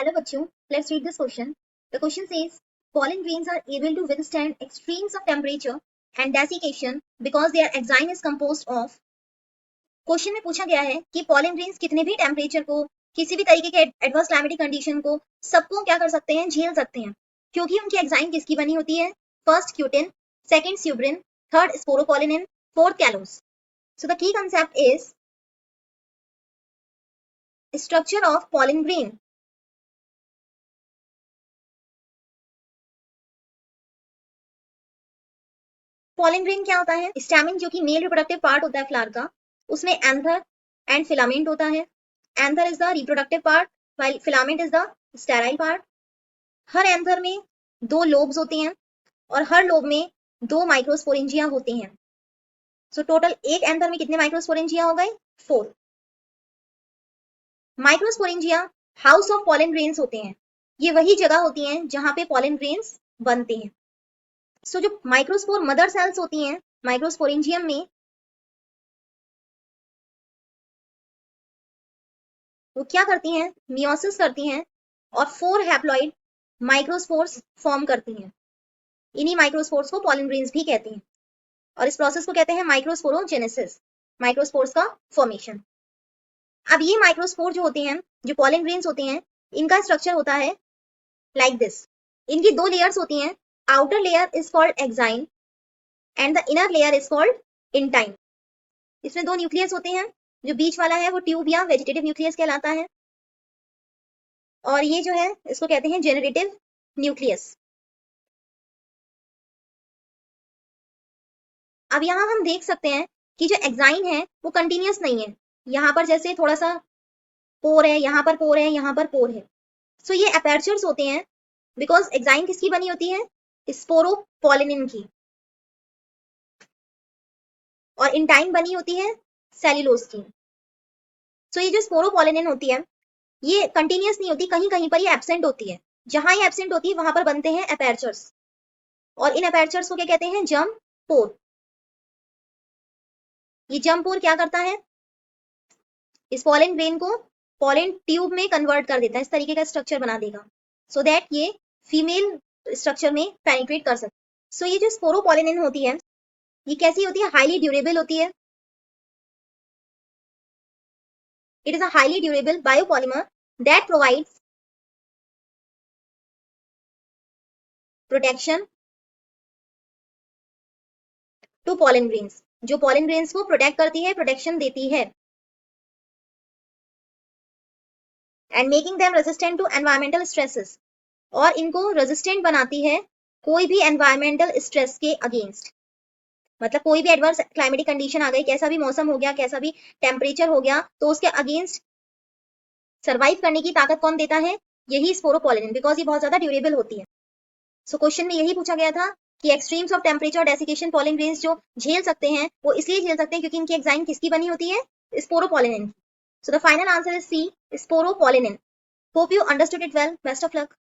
Hello bachcho, let's read this question. The question says, pollen grains are able to withstand extremes of temperature and desiccation because their enzyme is composed of. Question में पूछा गया है कि pollen grains कितने भी temperature को, किसी भी तरीके के एडवर्स क्लाइमेटिक कंडीशन को, सबको क्या कर सकते हैं, झेल सकते हैं, क्योंकि उनकी एंजाइम किसकी बनी होती है, first cutin, second suberin, third sporopollenin, fourth callose. So the key concept is structure of pollen grain. Pollen grain क्या होता है, स्टैमिन जो कि मेल रिप्रोडक्टिव पार्ट होता है फ्लावर का, उसमें एंथर एंड फिलामेंट होता है. Anther is the reproductive part while filament is the sterile part. Her anther में 2 लोब्स होते हैं और हर लोब में 2 माइक्रोस्पोरेंजिया होते हैं. सो टोटल एक एंथर में कितने माइक्रोस्पोरेंजिया हो गए, 4. Microsporangia house of pollen grains होते हैं. ये वही जगह होती हैं जहां पे पॉलन ग्रेन्स बनते हैं. सो जो माइक्रोस्पोर मदर सेल्स होती हैं माइक्रोस्पोरेंजियम में, वो क्या करती हैं, मियोसिस करती हैं और 4 हैप्लॉइड माइक्रोस्पोर्स फॉर्म करती हैं. इन्हीं माइक्रोस्पोर्स को पॉलन ग्रेन्स भी कहते हैं और इस प्रोसेस को कहते हैं माइक्रोस्पोरोजेनेसिस, माइक्रोस्पोर्स का फॉर्मेशन. अब ये माइक्रोस्पोर जो होते हैं, जो पॉलन ग्रेन्स होते हैं, इनका स्ट्रक्चर होता है लाइक दिस. इनकी 2 लेयर्स होती हैं. Outer layer is called exine and the inner layer is called intine. इसमें 2 न्यूक्लियस होते हैं. जो बीच वाला है वो ट्यूब या वेजिटेटिव न्यूक्लियस कहलाता है और ये जो है इसको कहते हैं जेनरेटिव न्यूक्लियस. अब यहाँ हम देख सकते हैं कि जो एक्साइन है वो कंटिन्यूअस नहीं है. यहाँ पर जैसे थोड़ा सा पोर है, यहाँ पर पोर है, यहाँ पर पोर है. सो ये अपर्चर्स होते हैं बिकॉज एक्साइन किसकी बनी होती है, स्पोरोपोलिनिन की, और इंटाइन बनी होती है सेल्यूलोज की. सो ये जो स्पोरोपोलिनिन होती है ये कंटिन्यूअस नहीं होती, कहीं कहीं पर ये एब्सेंट होती है. जहां ये एब्सेंट होती है वहां पर बनते हैं अपर्चर्स और इन अपर्चर्स को क्या कहते हैं, जर्म पोर. ये जर्म पोर क्या करता है, इस पॉलन ग्रेन को पॉलन ट्यूब में कन्वर्ट कर देता है, इस तरीके का स्ट्रक्चर बना देगा सो दैट ये फीमेल स्ट्रक्चर में पेनिट्रेट कर सकते. सो ये जो स्पोरोपोलिनिन होती है ये कैसी होती है, हाईली ड्यूरेबल होती है. It is a highly durable biopolymer that provides protection to pollen grains. जो pollen grains को प्रोटेक्ट करती है, प्रोटेक्शन देती है, and making them resistant to environmental stresses. और इनको रेजिस्टेंट बनाती है कोई भी एनवायरमेंटल स्ट्रेस के अगेंस्ट. मतलब कोई भी एडवर्स क्लाइमेटिक कंडीशन आ गई, कैसा भी मौसम हो गया, कैसा भी टेम्परेचर हो गया, तो उसके अगेंस्ट सर्वाइव करने की ताकत कौन देता है, यही स्पोरोपोलिनिन, बिकॉज ये बहुत ज्यादा ड्यूरेबल होती है. सो क्वेश्चन में यही पूछा गया था कि एक्सट्रीम्स ऑफ टेम्परेचर और डेसिकेशन पॉलन ग्रेन्स जो झेल सकते हैं वो इसलिए झेल सकते हैं क्योंकि इनकी एंजाइम किसकी बनी होती है, sporopollenin. So the final answer is C, sporopollenin. Hope you understood it well. Best of luck.